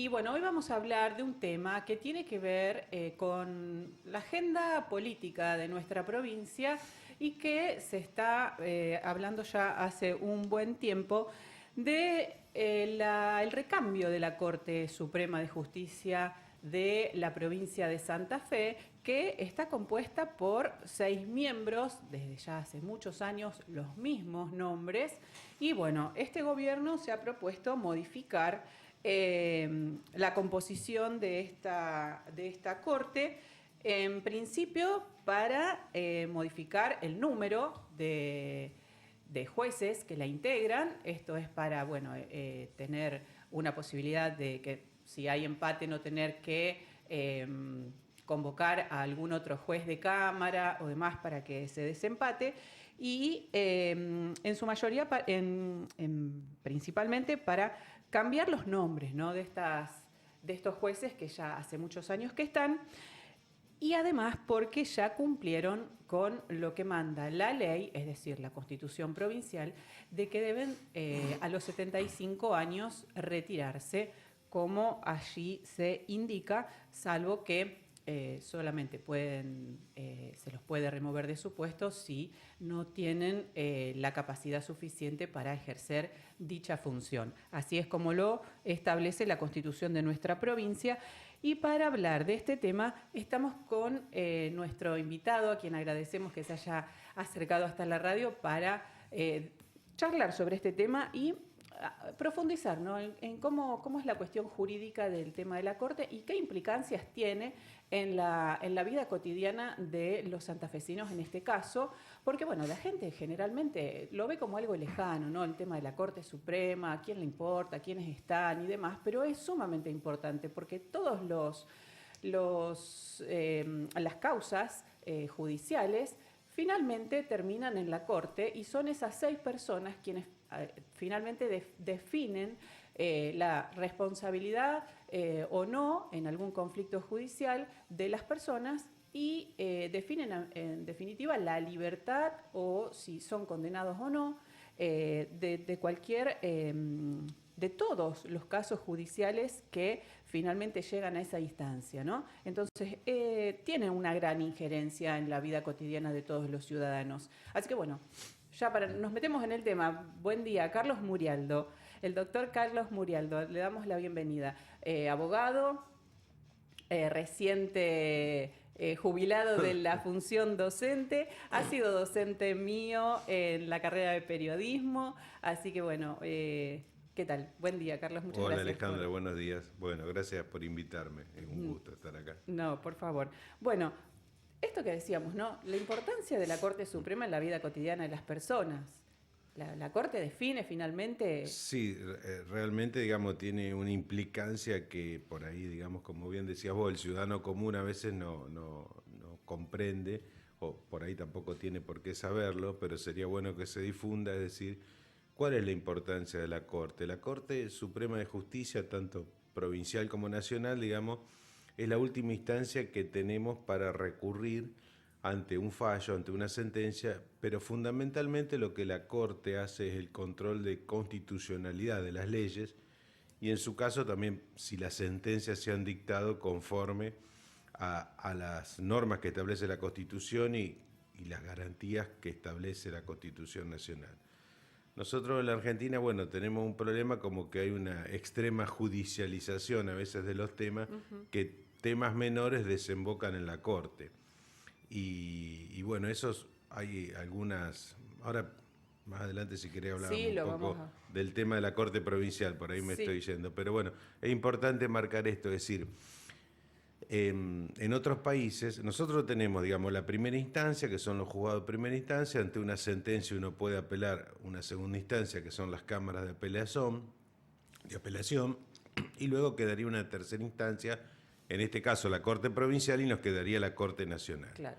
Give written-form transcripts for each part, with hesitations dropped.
Y bueno, hoy vamos a hablar de un tema que tiene que ver con la agenda política de nuestra provincia y que se está hablando ya hace un buen tiempo de el recambio de la Corte Suprema de Justicia de la provincia de Santa Fe, que está compuesta por 6 miembros, desde ya hace muchos años los mismos nombres, y bueno, este gobierno se ha propuesto modificar la composición de esta corte, en principio para modificar el número de jueces que la integran. Esto es para tener una posibilidad de que si hay empate no tener que convocar a algún otro juez de cámara o demás para que se desempate, y en su mayoría principalmente para cambiar los nombres, ¿no?, de estos jueces que ya hace muchos años que están, y además porque ya cumplieron con lo que manda la ley, es decir, la Constitución provincial, de que deben a los 75 años retirarse, como allí se indica, salvo que solamente se los puede remover de su puesto si no tienen la capacidad suficiente para ejercer dicha función. Así es como lo establece la Constitución de nuestra provincia. Y para hablar de este tema estamos con nuestro invitado, a quien agradecemos que se haya acercado hasta la radio para charlar sobre este tema y profundizar, ¿no?, en cómo es la cuestión jurídica del tema de la Corte y qué implicancias tiene en la vida cotidiana de los santafesinos en este caso, porque bueno, la gente generalmente lo ve como algo lejano, ¿no?, el tema de la Corte Suprema, a quién le importa, quiénes están y demás, pero es sumamente importante porque todos las causas judiciales finalmente terminan en la Corte, y son esas 6 personas quienes finalmente definen la responsabilidad o no en algún conflicto judicial de las personas, y definen en definitiva la libertad o si son condenados o no de cualquier de todos los casos judiciales que finalmente llegan a esa instancia, ¿no? Entonces, tiene una gran injerencia en la vida cotidiana de todos los ciudadanos. Así que bueno, nos metemos en el tema. Buen día, Carlos Murialdo, el doctor Carlos Murialdo, le damos la bienvenida. Abogado, reciente jubilado de la función docente, ha sido docente mío en la carrera de periodismo, así que bueno, ¿qué tal? Buen día, Carlos, muchas Hola gracias. Alejandra, buenos días. Bueno, gracias por invitarme, es un gusto estar acá. No, por favor. Bueno, esto que decíamos, ¿no?, la importancia de la Corte Suprema en la vida cotidiana de las personas. La Corte define finalmente. Sí, realmente, digamos, tiene una implicancia que por ahí, digamos, como bien decías vos, el ciudadano común a veces no comprende, o por ahí tampoco tiene por qué saberlo, pero sería bueno que se difunda, es decir, ¿cuál es la importancia de la Corte? La Corte Suprema de Justicia, tanto provincial como nacional, digamos, es la última instancia que tenemos para recurrir ante un fallo, ante una sentencia, pero fundamentalmente lo que la Corte hace es el control de constitucionalidad de las leyes, y en su caso también si las sentencias se han dictado conforme a las normas que establece la Constitución y las garantías que establece la Constitución Nacional. Nosotros en la Argentina, bueno, tenemos un problema como que hay una extrema judicialización a veces de los temas, que temas menores desembocan en la Corte. Y bueno, hay algunas. Ahora, más adelante, si querés, hablábamos Sí, un lo vamos poco a. del tema de la Corte Provincial, por ahí me Sí. estoy yendo. Pero bueno, es importante marcar esto, es decir, en otros países, nosotros tenemos, digamos, la primera instancia, que son los juzgados de primera instancia. Ante una sentencia uno puede apelar una segunda instancia, que son las cámaras de apelación, y luego quedaría una tercera instancia, en este caso la Corte Provincial, y nos quedaría la Corte Nacional. Claro.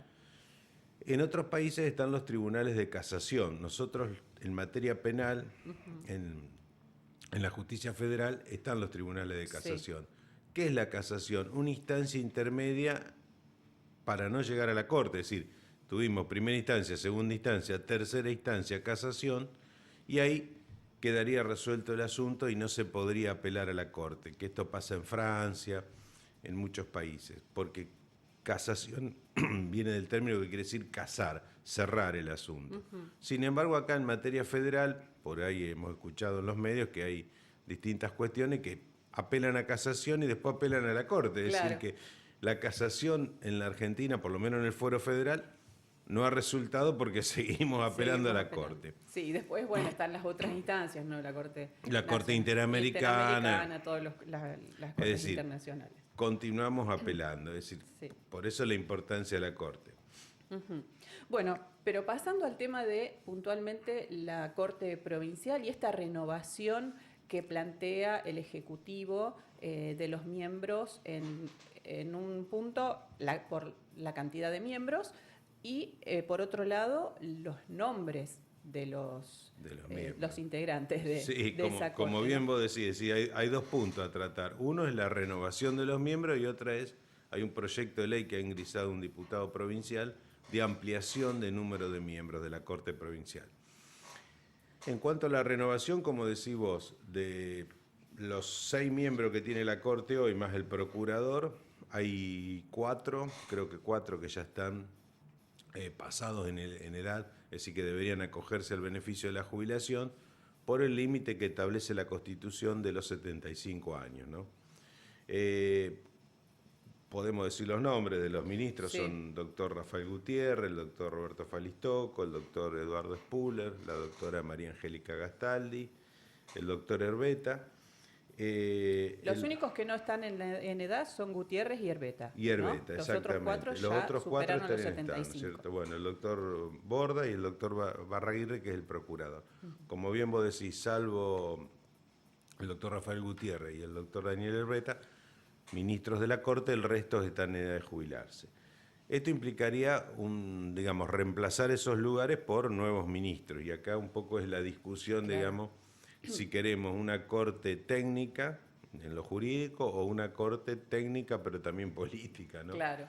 En otros países están los tribunales de casación. Nosotros, en materia penal, en la justicia federal, están los tribunales de Sí. casación. ¿Qué es la casación? Una instancia intermedia para no llegar a la Corte. Es decir, tuvimos primera instancia, segunda instancia, tercera instancia, casación, y ahí quedaría resuelto el asunto y no se podría apelar a la Corte, que esto pasa en Francia, en muchos países, porque casación viene del término que quiere decir casar, cerrar el asunto. Sin embargo, acá en materia federal, por ahí hemos escuchado en los medios que hay distintas cuestiones que apelan a casación y después apelan a la Corte. Es decir, que la casación en la Argentina, por lo menos en el Fuero Federal, no ha resultado porque seguimos apelando a la Corte. Sí, y después, bueno, están las otras instancias, ¿no? La Corte Interamericana, todas las cortes internacionales. Continuamos apelando, es decir, por eso la importancia de la Corte. Bueno, pero pasando al tema de puntualmente la Corte Provincial y esta renovación que plantea el Ejecutivo de los miembros en un punto por la cantidad de miembros y por otro lado los nombres de los integrantes de esa Corte. Como bien vos decís, sí, hay dos puntos a tratar. Uno es la renovación de los miembros y otra es, hay un proyecto de ley que ha ingresado un diputado provincial de ampliación de número de miembros de la Corte Provincial. En cuanto a la renovación, como decís vos, de los 6 miembros que tiene la Corte hoy, más el procurador, hay 4, creo que 4 que ya están pasados en edad, es decir, que deberían acogerse al beneficio de la jubilación, por el límite que establece la Constitución de los 75 años, ¿no? Podemos decir los nombres de los ministros, son el doctor Rafael Gutiérrez, el doctor Roberto Falistoco, el doctor Eduardo Spuller, la doctora María Angélica Gastaldi, el doctor Herbeta. Los únicos que no están en edad son Gutiérrez y Herbeta. Y Herbeta, ¿no? exactamente. Los otros 4 ya superaron los 75. ¿No es cierto? Bueno, el doctor Borda y el doctor Barraguirre, que es el procurador. Como bien vos decís, salvo el doctor Rafael Gutiérrez y el doctor Daniel Herbeta, ministros de la Corte, el resto están en edad de jubilarse. Esto implicaría, reemplazar esos lugares por nuevos ministros. Y acá un poco es la discusión, digamos, si queremos una Corte técnica en lo jurídico o una Corte técnica pero también política, ¿no? Claro.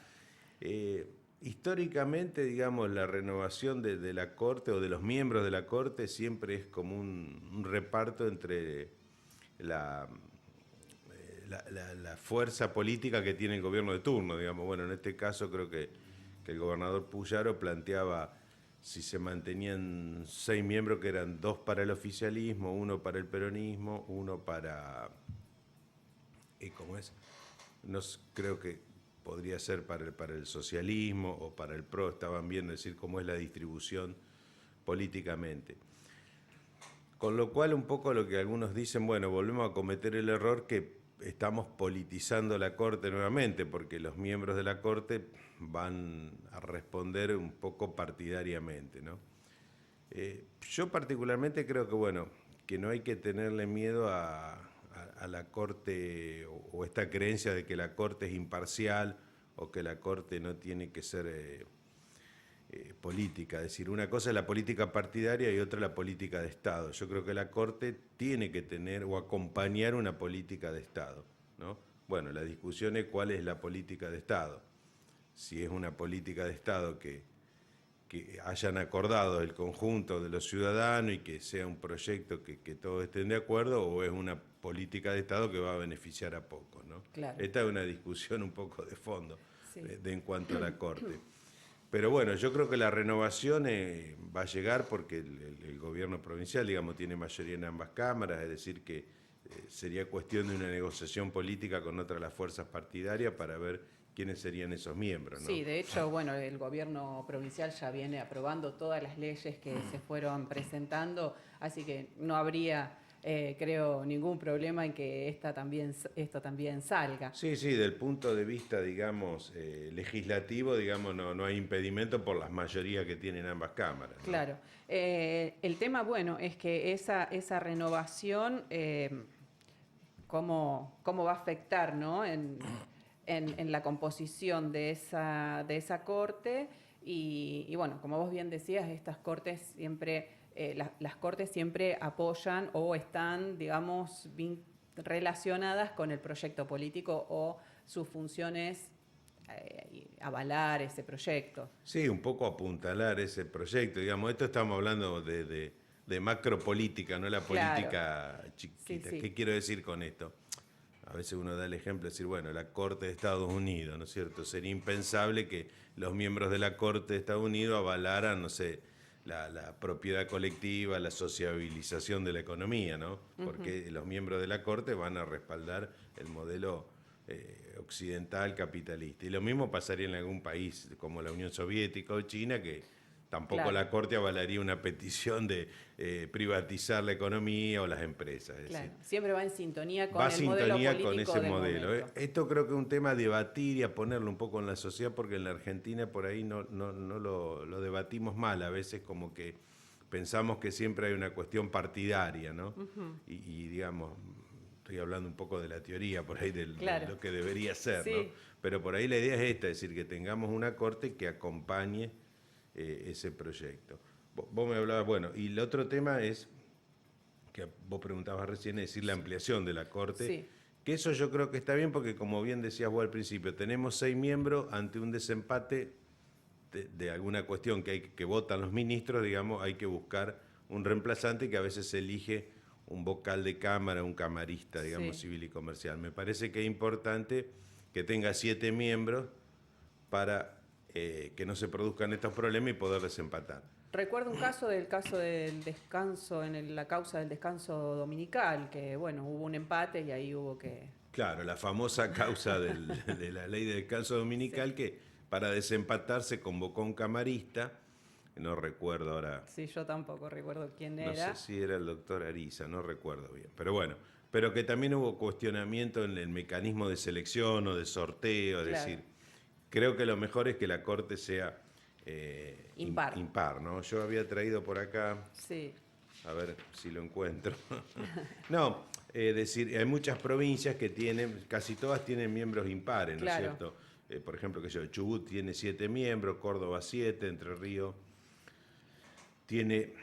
Históricamente, digamos, la renovación de la Corte o de los miembros de la Corte siempre es como un reparto entre la fuerza política que tiene el gobierno de turno, digamos. Bueno, en este caso creo que el gobernador Puyaro planteaba si se mantenían 6 miembros, que eran 2 para el oficialismo, 1 para el peronismo, 1 para... ¿cómo es? No, creo que podría ser para el socialismo o para el PRO, estaban viendo decir cómo es la distribución políticamente. Con lo cual un poco lo que algunos dicen, bueno, volvemos a cometer el error que estamos politizando la Corte nuevamente, porque los miembros de la Corte van a responder un poco partidariamente, ¿no? Yo particularmente creo que, bueno, que no hay que tenerle miedo a la Corte o esta creencia de que la Corte es imparcial o que la Corte no tiene que ser política. Es decir, una cosa es la política partidaria y otra la política de Estado. Yo creo que la Corte tiene que tener o acompañar una política de Estado, ¿no? Bueno, la discusión es cuál es la política de Estado. Si es una política de Estado que hayan acordado el conjunto de los ciudadanos y que sea un proyecto que todos estén de acuerdo, o es una política de Estado que va a beneficiar a pocos, ¿no? Claro. Esta es una discusión un poco de fondo en cuanto a la Corte. Pero bueno, yo creo que la renovación va a llegar porque el gobierno provincial, digamos, tiene mayoría en ambas cámaras, es decir, que sería cuestión de una negociación política con otras las fuerzas partidarias para ver quiénes serían esos miembros, ¿no? Sí, de hecho, bueno, el gobierno provincial ya viene aprobando todas las leyes que se fueron presentando, así que no habría, creo, ningún problema en que esto también salga. Sí, del punto de vista, digamos, legislativo, digamos, no hay impedimento por las mayorías que tienen ambas cámaras, ¿no? Claro. El tema, bueno, es que esa renovación, ¿cómo va a afectar, ¿no? en la composición de esa corte y bueno, como vos bien decías, estas cortes siempre, las cortes siempre apoyan o están, digamos, relacionadas con el proyecto político o sus funciones avalar ese proyecto. Sí, un poco apuntalar ese proyecto, digamos, esto estamos hablando de de macropolítica, no la Claro. política chiquita. Sí, sí. ¿Qué quiero decir con esto? A veces uno da el ejemplo de decir, bueno, la Corte de Estados Unidos, ¿no es cierto? Sería impensable que los miembros de la Corte de Estados Unidos avalaran, no sé, la propiedad colectiva, la sociabilización de la economía, ¿no? Porque los miembros de la Corte van a respaldar el modelo occidental capitalista. Y lo mismo pasaría en algún país como la Unión Soviética o China, que tampoco Claro. la Corte avalaría una petición de privatizar la economía o las empresas. Es Claro, decir, siempre va en sintonía con va el modelo sintonía político con ese del modelo. momento. Esto creo que es un tema a debatir y a ponerlo un poco en la sociedad, porque en la Argentina por ahí no lo debatimos mal. A veces como que pensamos que siempre hay una cuestión partidaria, ¿no? Y digamos, estoy hablando un poco de la teoría por ahí de Claro. lo que debería ser, ¿no? Sí. Pero por ahí la idea es esta, es decir, que tengamos una corte que acompañe ese proyecto. Vos me hablabas, bueno, y el otro tema es, que vos preguntabas recién, es decir, la ampliación de la Corte, Sí. que eso yo creo que está bien porque, como bien decías vos al principio, tenemos 6 miembros ante un desempate de alguna cuestión que votan los ministros, digamos, hay que buscar un reemplazante que a veces se elige un vocal de cámara, un camarista, digamos, Sí. civil y comercial. Me parece que es importante que tenga 7 miembros para que no se produzcan estos problemas y poder desempatar. Recuerdo un caso del descanso, la causa del descanso dominical, que bueno, hubo un empate y ahí hubo que... Claro, la famosa causa de la ley de descanso Sí, dominical que para desempatar se convocó un camarista, no recuerdo ahora, sí, yo tampoco recuerdo quién no sé era. si era el doctor Ariza, no recuerdo bien, pero bueno, pero que también hubo cuestionamiento en el mecanismo de selección o de sorteo, es Claro. decir, creo que lo mejor es que la Corte sea Impar. impar, ¿no? Yo había traído por acá, Sí, a ver si lo encuentro. No, decir, hay muchas provincias que tienen, casi todas tienen miembros impares, ¿no es claro. cierto? Por ejemplo, que yo, Chubut tiene 7 miembros, Córdoba 7, Entre Ríos tiene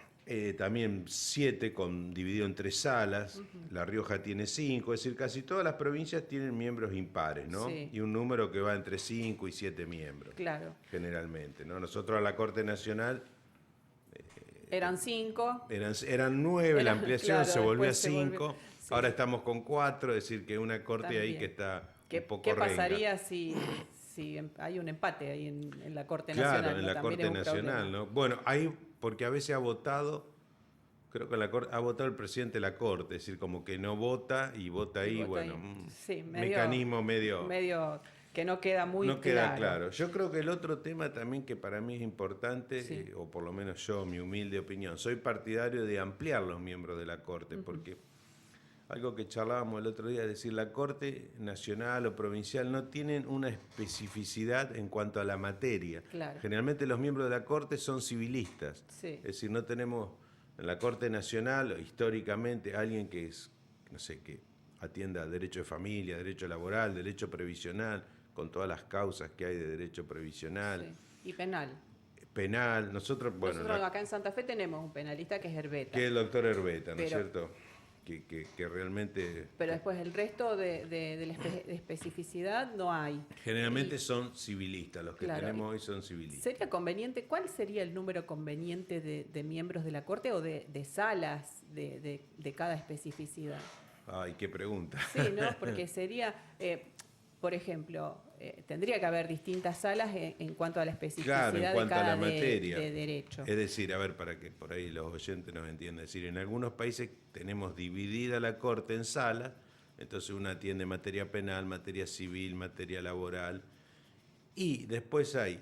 también 7 dividido en 3 salas, La Rioja tiene 5, es decir, casi todas las provincias tienen miembros impares, ¿no? Sí. Y un número que va entre 5 y 7 miembros, Claro. generalmente, ¿no? Nosotros a la Corte Nacional Eran 5. eran 9, la ampliación Claro, se volvió a después se volvió... 5, Sí, ahora estamos con 4, es decir, que una corte ahí que también. está un ¿Qué, poco qué renga. pasaría si hay un empate ahí en la Corte Claro, Nacional? en ¿No? la También Corte es un Nacional, problema. ¿no? Bueno, ahí, porque a veces ha votado, creo que ha votado el presidente de la Corte, es decir, como que no vota y vota Y ahí, vota bueno, ahí. Sí, mecanismo medio... medio que no queda muy No queda claro. claro. Yo creo que el otro tema también que para mí es importante, Sí. o por lo menos yo, mi humilde opinión, soy partidario de ampliar los miembros de la Corte, porque algo que charlábamos el otro día, es decir, la Corte Nacional o Provincial no tienen una especificidad en cuanto a la materia. Claro. Generalmente los miembros de la Corte son civilistas, Sí. es decir, no tenemos en la Corte Nacional, históricamente, alguien que es, no sé, que atienda derecho de familia, derecho laboral, derecho previsional, con todas las causas que hay de derecho previsional, Sí. Y penal. penal. Nosotros, bueno, Nosotros acá en Santa Fe tenemos un penalista que es Herbeta. que es el doctor Herbeta, ¿no es Pero- cierto? Que realmente, Pero después el resto de la de especificidad no hay. generalmente son civilistas, los que Claro, tenemos hoy son civilistas. ¿Sería conveniente? ¿Cuál sería el número conveniente de miembros de la Corte o de salas de cada especificidad? Ay, qué pregunta. Sí, ¿no? Porque sería, por ejemplo, tendría que haber distintas salas en cuanto a la especificidad Claro, en cuanto de a cada la materia. de derecho. Es decir, a ver, para que por ahí los oyentes nos entiendan, es decir, en algunos países tenemos dividida la Corte en salas, entonces una atiende materia penal, materia civil, materia laboral, y después hay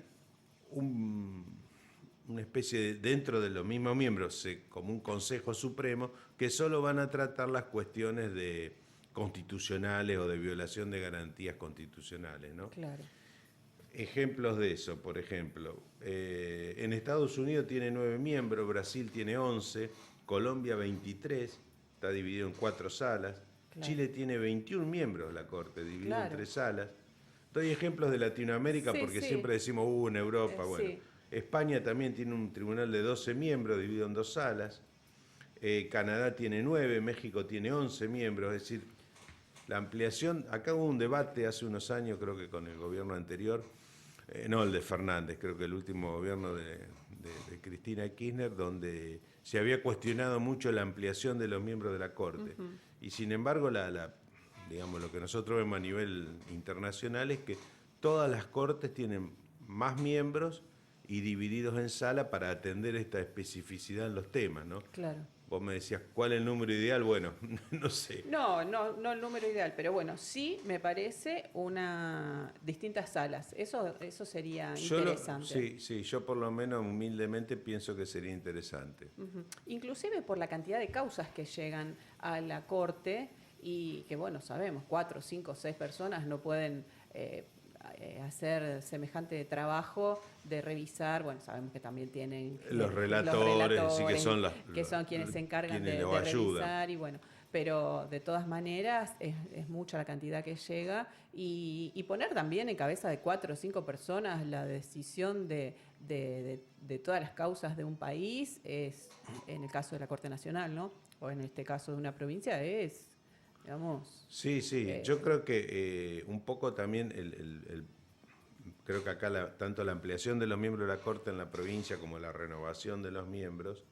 una especie de, dentro de los mismos miembros, como un Consejo Supremo, que solo van a tratar las cuestiones de constitucionales o de violación de garantías constitucionales, ¿no? Claro. Ejemplos de eso, por ejemplo, en Estados Unidos tiene 9 miembros, Brasil tiene 11, Colombia 23, está dividido en 4 salas, Claro. Chile tiene 21 miembros la Corte, dividido Claro. en 3 salas. Doy ejemplos de Latinoamérica Sí, porque sí. siempre decimos, en Europa, bueno. Sí. España también tiene un tribunal de 12 miembros, dividido en 2 salas. Canadá tiene 9, México tiene 11 miembros, es decir, la ampliación, acá hubo un debate hace unos años, creo que con el gobierno anterior, No, el de Fernández, creo que el último gobierno de Cristina Kirchner, donde se había cuestionado mucho la ampliación de los miembros de la Corte. Y sin embargo, digamos, lo que nosotros vemos a nivel internacional es que todas las Cortes tienen más miembros y divididos en sala para atender esta especificidad en los temas, ¿no? Claro. Vos me decías, ¿cuál es el número ideal? Bueno, no sé. No el número ideal, pero bueno, sí me parece distintas salas. Eso sería interesante. Sí, yo por lo menos humildemente pienso que sería interesante. Inclusive por la cantidad de causas que llegan a la Corte y que, bueno, sabemos, 4, 5, 6 personas no pueden hacer semejante trabajo de revisar. Bueno, sabemos que también tienen los relatores sí, que son quienes se encargan quienes de ayudan. revisar y bueno, pero de todas maneras es mucha la cantidad que llega y poner también en cabeza de 4 o 5 personas la decisión de todas las causas de un país es, en el caso de la Corte Nacional, ¿no? O en este caso de una provincia es, digamos... Sí, yo creo que un poco también creo que acá tanto la ampliación de los miembros de la Corte en la provincia como la renovación de los miembros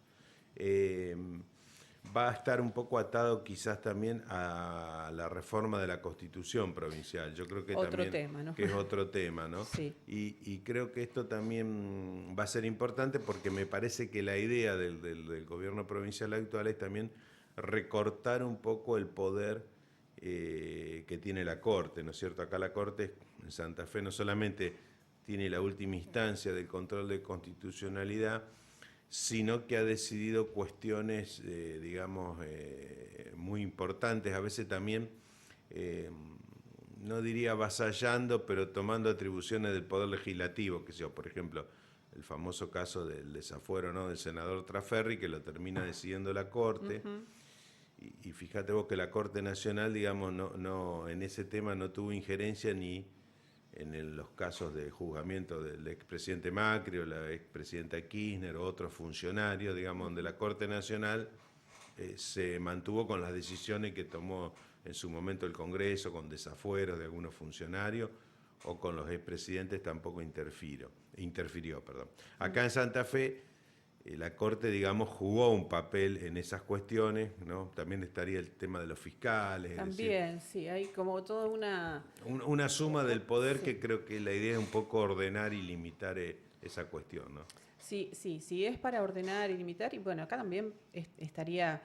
va a estar un poco atado quizás también a la reforma de la Constitución provincial. Yo creo que otro también tema, ¿no? que es otro tema, ¿no? Sí. Y creo que esto también va a ser importante porque me parece que la idea del gobierno provincial actual es también recortar un poco el poder que tiene la Corte, ¿no es cierto? Acá la Corte en Santa Fe no solamente tiene la última instancia del control de constitucionalidad, sino que ha decidido cuestiones, digamos, muy importantes, a veces también, no diría avasallando, pero tomando atribuciones del Poder Legislativo, que sea, por ejemplo, el famoso caso del desafuero, ¿no?, del senador Traferri, que lo termina decidiendo la Corte. Y fíjate vos que la Corte Nacional, digamos, no en ese tema no tuvo injerencia ni en los casos de juzgamiento del expresidente Macri o la expresidenta Kirchner o otros funcionarios, digamos, donde la Corte Nacional se mantuvo con las decisiones que tomó en su momento el Congreso, con desafueros de algunos funcionarios o con los expresidentes tampoco interfirió. Acá en Santa Fe la Corte, digamos, jugó un papel en esas cuestiones, ¿no? También estaría el tema de los fiscales. También, sí, hay como toda una suma del poder sí. Que creo que la idea es un poco ordenar y limitar esa cuestión, ¿no? Sí, es para ordenar y limitar, y bueno, acá también estaría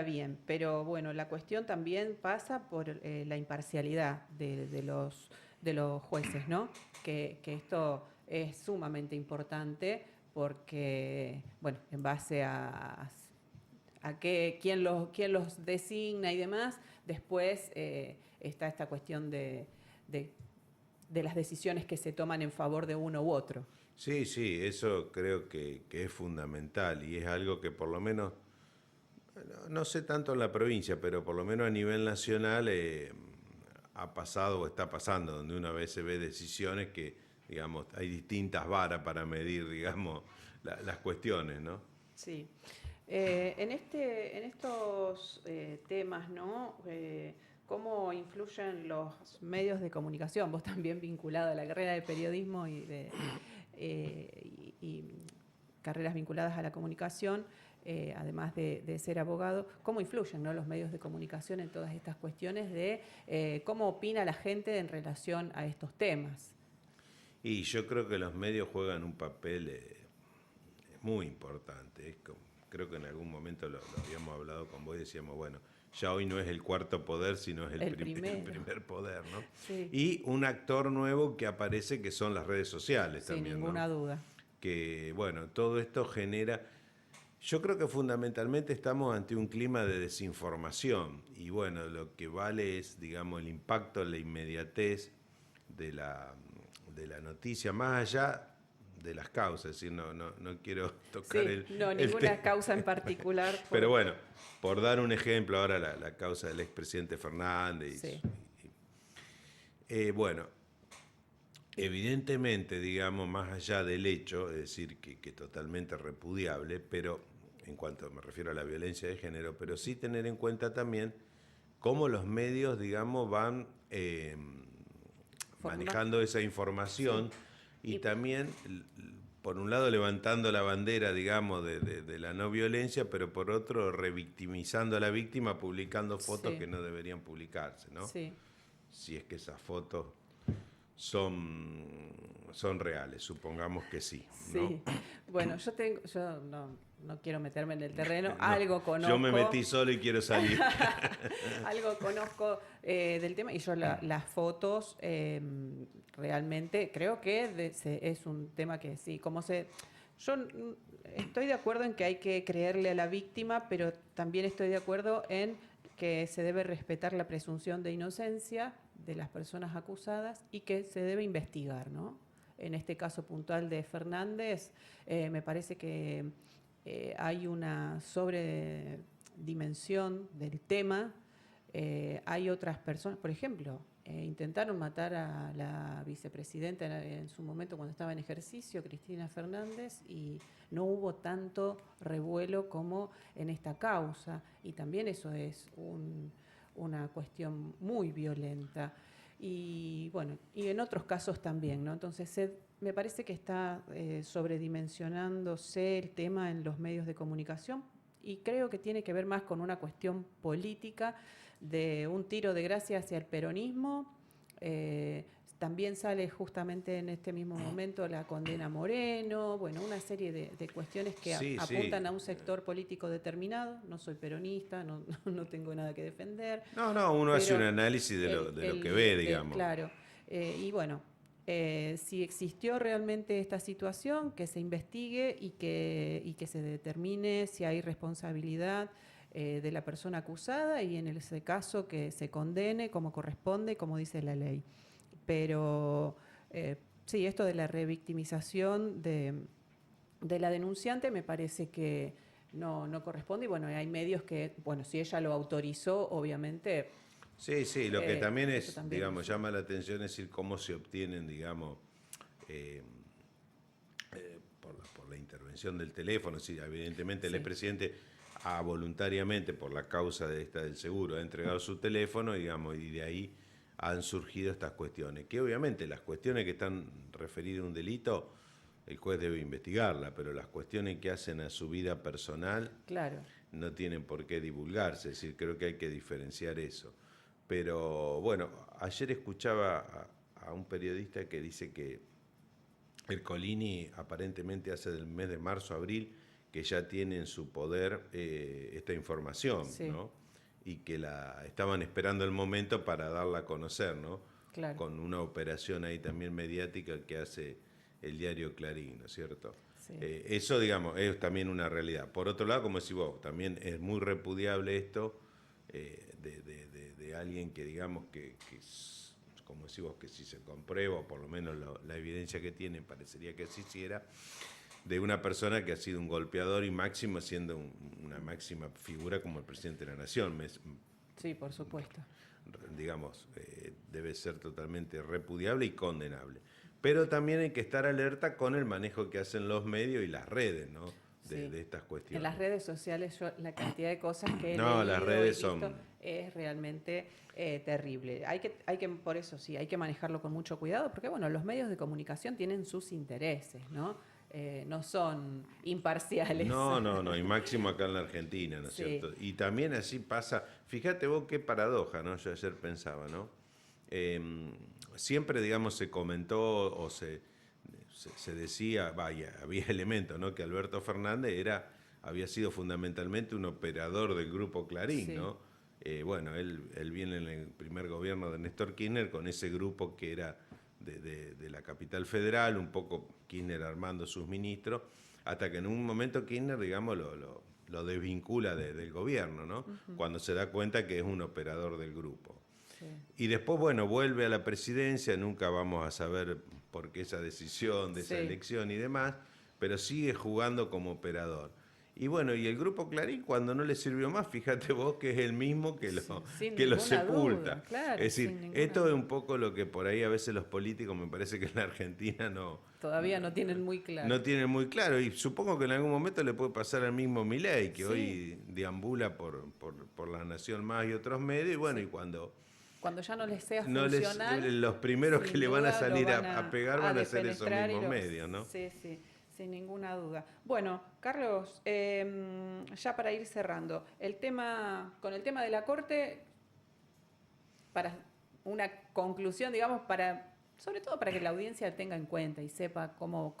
bien, pero bueno, la cuestión también pasa por la imparcialidad de los jueces, ¿no? Que esto es sumamente importante porque, bueno, en base a quién los designa y demás, después está esta cuestión de las decisiones que se toman en favor de uno u otro. Sí, eso creo que es fundamental y es algo que por lo menos, no sé tanto en la provincia, pero por lo menos a nivel nacional ha pasado o está pasando, donde una vez se ve decisiones que, digamos, hay distintas varas para medir, digamos, las cuestiones, ¿no? Sí. En estos temas, ¿no? ¿Cómo influyen los medios de comunicación? Vos también vinculado a la carrera de periodismo y carreras vinculadas a la comunicación, además de ser abogado, ¿cómo influyen, ¿no?, los medios de comunicación en todas estas cuestiones de cómo opina la gente en relación a estos temas? Y yo creo que los medios juegan un papel muy importante. Creo que en algún momento lo habíamos hablado con vos y decíamos, bueno, ya hoy no es el cuarto poder, sino es el primer poder, ¿no? Sí. Y un actor nuevo que aparece, que son las redes sociales también, sin ninguna ¿no? duda. Que, bueno, todo esto genera... Yo creo que fundamentalmente estamos ante un clima de desinformación y, bueno, lo que vale es, digamos, el impacto, la inmediatez de la noticia, más allá de las causas, es decir, no quiero tocar ninguna causa en particular. Pero bueno, por dar un ejemplo, ahora la causa del expresidente Fernández. Sí. Bueno, evidentemente, digamos, más allá del hecho, es decir, que totalmente repudiable, pero en cuanto me refiero a la violencia de género, pero sí tener en cuenta también cómo los medios, digamos, van manejando esa información. Sí. y también, por un lado, levantando la bandera, digamos, de la no violencia, pero por otro, revictimizando a la víctima, publicando fotos sí, que no deberían publicarse, ¿no? sí. Si es que esas fotos son reales, supongamos que sí, ¿no? Sí, bueno, yo no quiero meterme en el terreno, No, algo yo me conozco, metí solo y quiero salir. algo conozco del tema y yo las fotos realmente creo que es un tema que sí, yo estoy de acuerdo en que hay que creerle a la víctima, pero también estoy de acuerdo en que se debe respetar la presunción de inocencia de las personas acusadas y que se debe investigar, ¿no? En este caso puntual de Fernández, me parece que hay una sobredimensión del tema. Hay otras personas, por ejemplo, intentaron matar a la vicepresidenta en su momento cuando estaba en ejercicio, Cristina Fernández, y no hubo tanto revuelo como en esta causa. Y también eso es una cuestión muy violenta. Y bueno, y en otros casos también, ¿no? Entonces me parece que está sobredimensionándose el tema en los medios de comunicación y creo que tiene que ver más con una cuestión política de un tiro de gracia hacia el peronismo. También sale justamente en este mismo momento la condena a Moreno, bueno, una serie de cuestiones que Sí, apuntan sí. a un sector político determinado. No soy peronista, no tengo nada que defender, No, uno hace un pero análisis de lo que ve, digamos. claro, y bueno, si existió realmente esta situación, que se investigue y que se determine si hay responsabilidad de la persona acusada y en ese caso que se condene como corresponde, como dice la ley. Pero sí, esto de la revictimización de la denunciante me parece que no corresponde y bueno, hay medios que, bueno, si ella lo autorizó, obviamente Sí, lo que también eso es, también digamos, llama la atención es decir cómo se obtienen, digamos, eh, por la intervención del teléfono. Sí, evidentemente el sí, expresidente ha voluntariamente, por la causa de esta del seguro, ha entregado su teléfono, digamos, y de ahí han surgido estas cuestiones. Que obviamente las cuestiones que están referidas a un delito, el juez debe investigarla, pero las cuestiones que hacen a su vida personal claro. no tienen por qué divulgarse. Es decir, creo que hay que diferenciar eso. Pero bueno, ayer escuchaba a un periodista que dice que el Colini aparentemente hace del mes de marzo a abril que ya tiene en su poder esta información, Sí, ¿no? Y que la estaban esperando el momento para darla a conocer, ¿no? claro. Con una operación ahí también mediática que hace el diario Clarín, ¿no es cierto? Sí, Eso, digamos, es también una realidad. Por otro lado, como decís vos, también es muy repudiable esto de alguien que, digamos, como decís vos, que si se comprueba, o por lo menos la evidencia que tiene, parecería que se hiciera, de una persona que ha sido un golpeador y máximo, siendo una máxima figura como el presidente de la Nación. sí, por supuesto. Digamos, debe ser totalmente repudiable y condenable. Pero también hay que estar alerta con el manejo que hacen los medios y las redes, ¿no? Sí. De estas cuestiones. En las redes sociales yo la cantidad de cosas que he No, leído las y redes visto son... es realmente terrible. Por eso sí, hay que manejarlo con mucho cuidado, porque bueno, los medios de comunicación tienen sus intereses, ¿no? No son imparciales. No, y máximo acá en la Argentina, ¿no es Sí, cierto? Y también así pasa, fíjate vos qué paradoja, ¿no? Yo ayer pensaba, ¿no? Siempre, digamos, se comentó o se decía, vaya, había elementos, ¿no? Que Alberto Fernández había sido fundamentalmente un operador del grupo Clarín, sí, ¿no? Bueno, él viene en el primer gobierno de Néstor Kirchner con ese grupo que era de la capital federal, un poco Kirchner armando sus ministros, hasta que en un momento Kirchner, digamos, lo desvincula del gobierno, ¿no? Cuando se da cuenta que es un operador del grupo. sí, Y después, bueno, vuelve a la presidencia, nunca vamos a saber por qué esa decisión de esa sí, elección y demás, pero sigue jugando como operador. Y bueno, y el grupo Clarín cuando no le sirvió más, fíjate vos que es el mismo sin que lo ninguna sepulta. duda, claro, Es decir, sin ninguna esto es duda. un poco lo que por ahí a veces los políticos, me parece que en la Argentina Todavía no tienen muy claro. no tienen muy claro. Y supongo que en algún momento le puede pasar al mismo Milei, que Sí, hoy deambula por La Nación Más y otros medios, y bueno, sí. y cuando Cuando ya no les sea no funcional, los primeros que le van a salir a pegar van a ser esos defenestrar mismos medios, ¿no? Sí, sí, sin ninguna duda. Bueno, Carlos, ya para ir cerrando, con el tema de la Corte, para una conclusión, digamos, sobre todo para que la audiencia tenga en cuenta y sepa cómo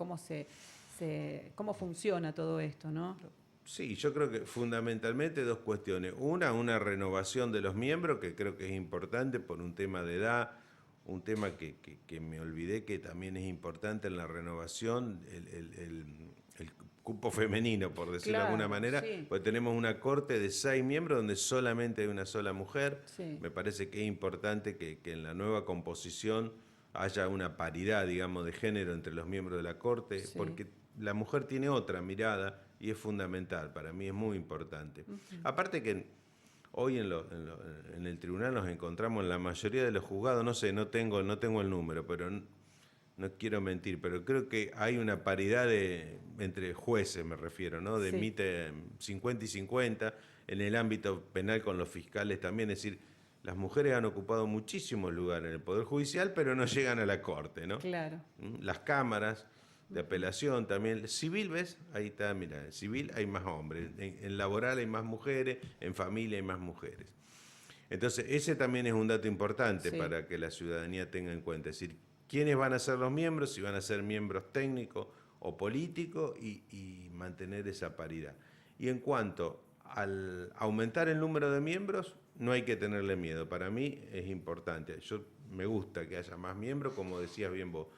funciona todo esto, ¿no? Sí, yo creo que fundamentalmente dos cuestiones. Una renovación de los miembros, que creo que es importante por un tema de edad, un tema que me olvidé que también es importante en la renovación, el cupo femenino, por decirlo de alguna manera, sí. porque tenemos una corte de 6 miembros donde solamente hay una sola mujer. Sí. Me parece que es importante que en la nueva composición haya una paridad, digamos, de género entre los miembros de la corte, Sí. porque la mujer tiene otra mirada y es fundamental, para mí es muy importante. Aparte que hoy en el tribunal nos encontramos en la mayoría de los juzgados, no sé, no tengo el número, pero no quiero mentir, pero creo que hay una paridad entre jueces, me refiero, ¿no? De Sí. 50 y 50, en el ámbito penal con los fiscales también, es decir, las mujeres han ocupado muchísimos lugares en el Poder Judicial, pero no llegan a la Corte, ¿no? Claro. Las cámaras de apelación también. Civil, ¿ves? Ahí está, mira, en civil hay más hombres, en laboral hay más mujeres, en familia hay más mujeres. Entonces, ese también es un dato importante para que la ciudadanía tenga en cuenta. Es decir, quiénes van a ser los miembros, si van a ser miembros técnicos o políticos y mantener esa paridad. Y en cuanto al aumentar el número de miembros, no hay que tenerle miedo. Para mí es importante. Yo me gusta que haya más miembros, como decías bien vos.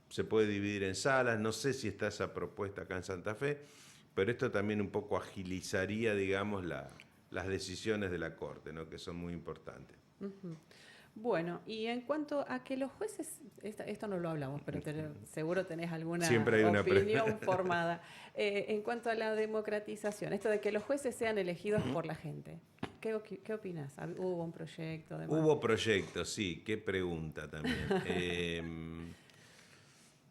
Se puede dividir en salas, no sé si está esa propuesta acá en Santa Fe, pero esto también un poco agilizaría, digamos, las decisiones de la Corte, ¿no? Que son muy importantes. Bueno, y en cuanto a que los jueces, esto no lo hablamos, pero seguro tenés alguna opinión formada. En cuanto a la democratización, esto de que los jueces sean elegidos por la gente, ¿qué opinas? ¿Hubo un proyecto? Hubo proyectos, sí, qué pregunta también.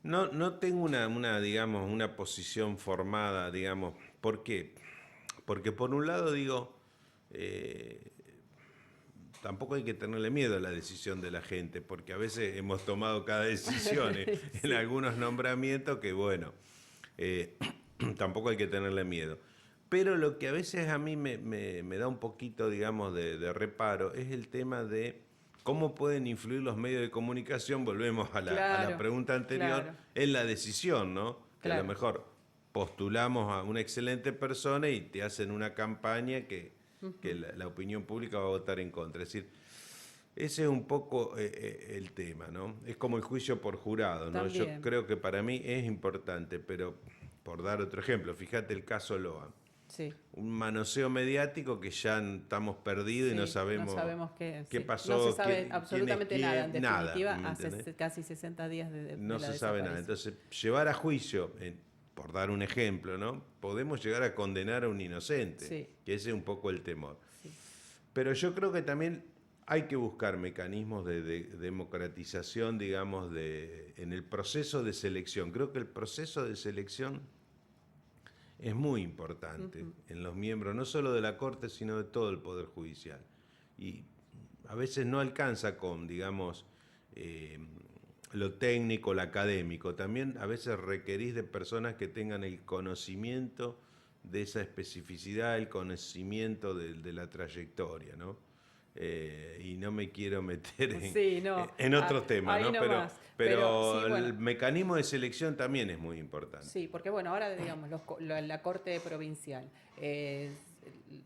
No tengo digamos, una posición formada, digamos. ¿Por qué? Porque por un lado digo, tampoco hay que tenerle miedo a la decisión de la gente, porque a veces hemos tomado cada decisión en algunos nombramientos que, bueno, tampoco hay que tenerle miedo. Pero lo que a veces a mí me da un poquito, digamos, de reparo es el tema de cómo pueden influir los medios de comunicación, volvemos a la pregunta anterior, en la decisión, ¿no? Que a lo mejor postulamos a una excelente persona y te hacen una campaña que la opinión pública va a votar en contra. Es decir, ese es un poco el tema, ¿no? Es como el juicio por jurado, ¿no? Yo creo que para mí es importante, pero por dar otro ejemplo, fíjate el caso Loa. Sí. Un manoseo mediático que ya estamos perdidos y no sabemos qué pasó. No se sabe absolutamente nada, en definitiva, nada, hace casi 60 días de no la se sabe nada. Entonces, llevar a juicio, por dar un ejemplo, ¿no? Podemos llegar a condenar a un inocente, que ese es un poco el temor. Sí. Pero yo creo que también hay que buscar mecanismos de democratización, digamos, en el proceso de selección. Creo que el proceso de selección es muy importante en los miembros, no solo de la Corte, sino de todo el Poder Judicial. Y a veces no alcanza con, digamos, lo técnico, lo académico. También a veces requerís de personas que tengan el conocimiento de esa especificidad, el conocimiento de la trayectoria, ¿no? Y no me quiero meter en otros temas, ¿no? Pero sí, el mecanismo de selección también es muy importante. Sí, porque bueno, ahora digamos, la Corte Provincial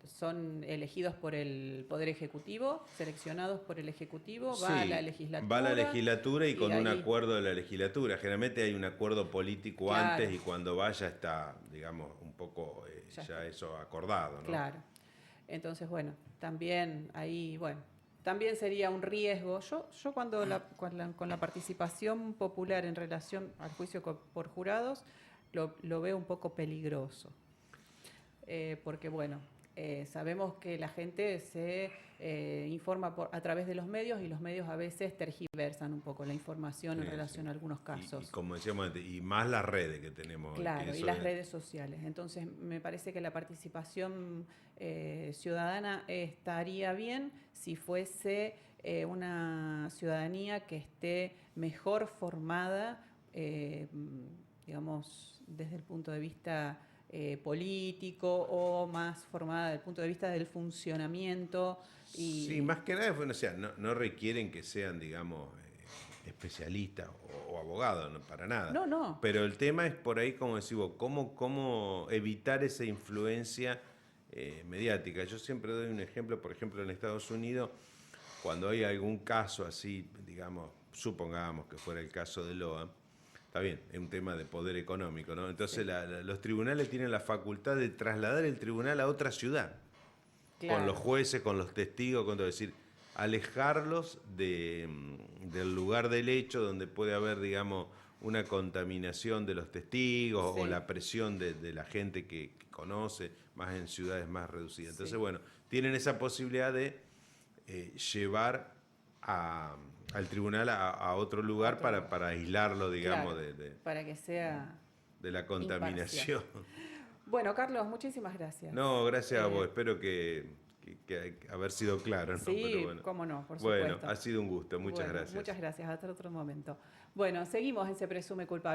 son elegidos por el Poder Ejecutivo, seleccionados por el Ejecutivo, va a la legislatura. Va a la legislatura y con un acuerdo de la legislatura. Generalmente hay un acuerdo político antes y cuando vaya está, digamos, un poco ya eso acordado, ¿no? Claro. Entonces, bueno, también ahí, también sería un riesgo. Yo cuando con la participación popular en relación al juicio por jurados, lo veo un poco peligroso. Porque, bueno, sabemos que la gente se informa a través de los medios y los medios a veces tergiversan un poco la información en relación a algunos casos. Y como decíamos antes, y más las redes que tenemos. Claro, y las redes sociales. Entonces, me parece que la participación ciudadana estaría bien si fuese una ciudadanía que esté mejor formada, digamos, desde el punto de vista político o más formada desde el punto de vista del funcionamiento. Sí, más que nada, bueno, o sea, no requieren que sean, digamos, especialistas o abogados, no, para nada. No, no. Pero el tema es por ahí, como decís vos, cómo evitar esa influencia mediática. Yo siempre doy un ejemplo, por ejemplo, en Estados Unidos, cuando hay algún caso así, digamos, supongamos que fuera el caso de Loa, está bien, es un tema de poder económico, ¿no? Entonces Sí. los tribunales tienen la facultad de trasladar el tribunal a otra ciudad, con los Claro. jueces, con los testigos, con todo, es decir, alejarlos del lugar del hecho donde puede haber, digamos, una contaminación de los testigos o Sí, la presión de la gente que conoce, más en ciudades más reducidas. Entonces, sí. bueno, tienen esa posibilidad de llevar al tribunal a otro A lugar otro lugar. para aislarlo, digamos, Claro, de para que sea de la imparcial. contaminación. Bueno, Carlos, muchísimas gracias. No, gracias a vos. Eh, Espero que haber sido claro, ¿no? Pero sí, bueno. cómo no, por Bueno, supuesto. ha sido un gusto. Muchas Bueno, gracias. muchas gracias. Hasta otro momento. Bueno, seguimos en Se Presume Culpable.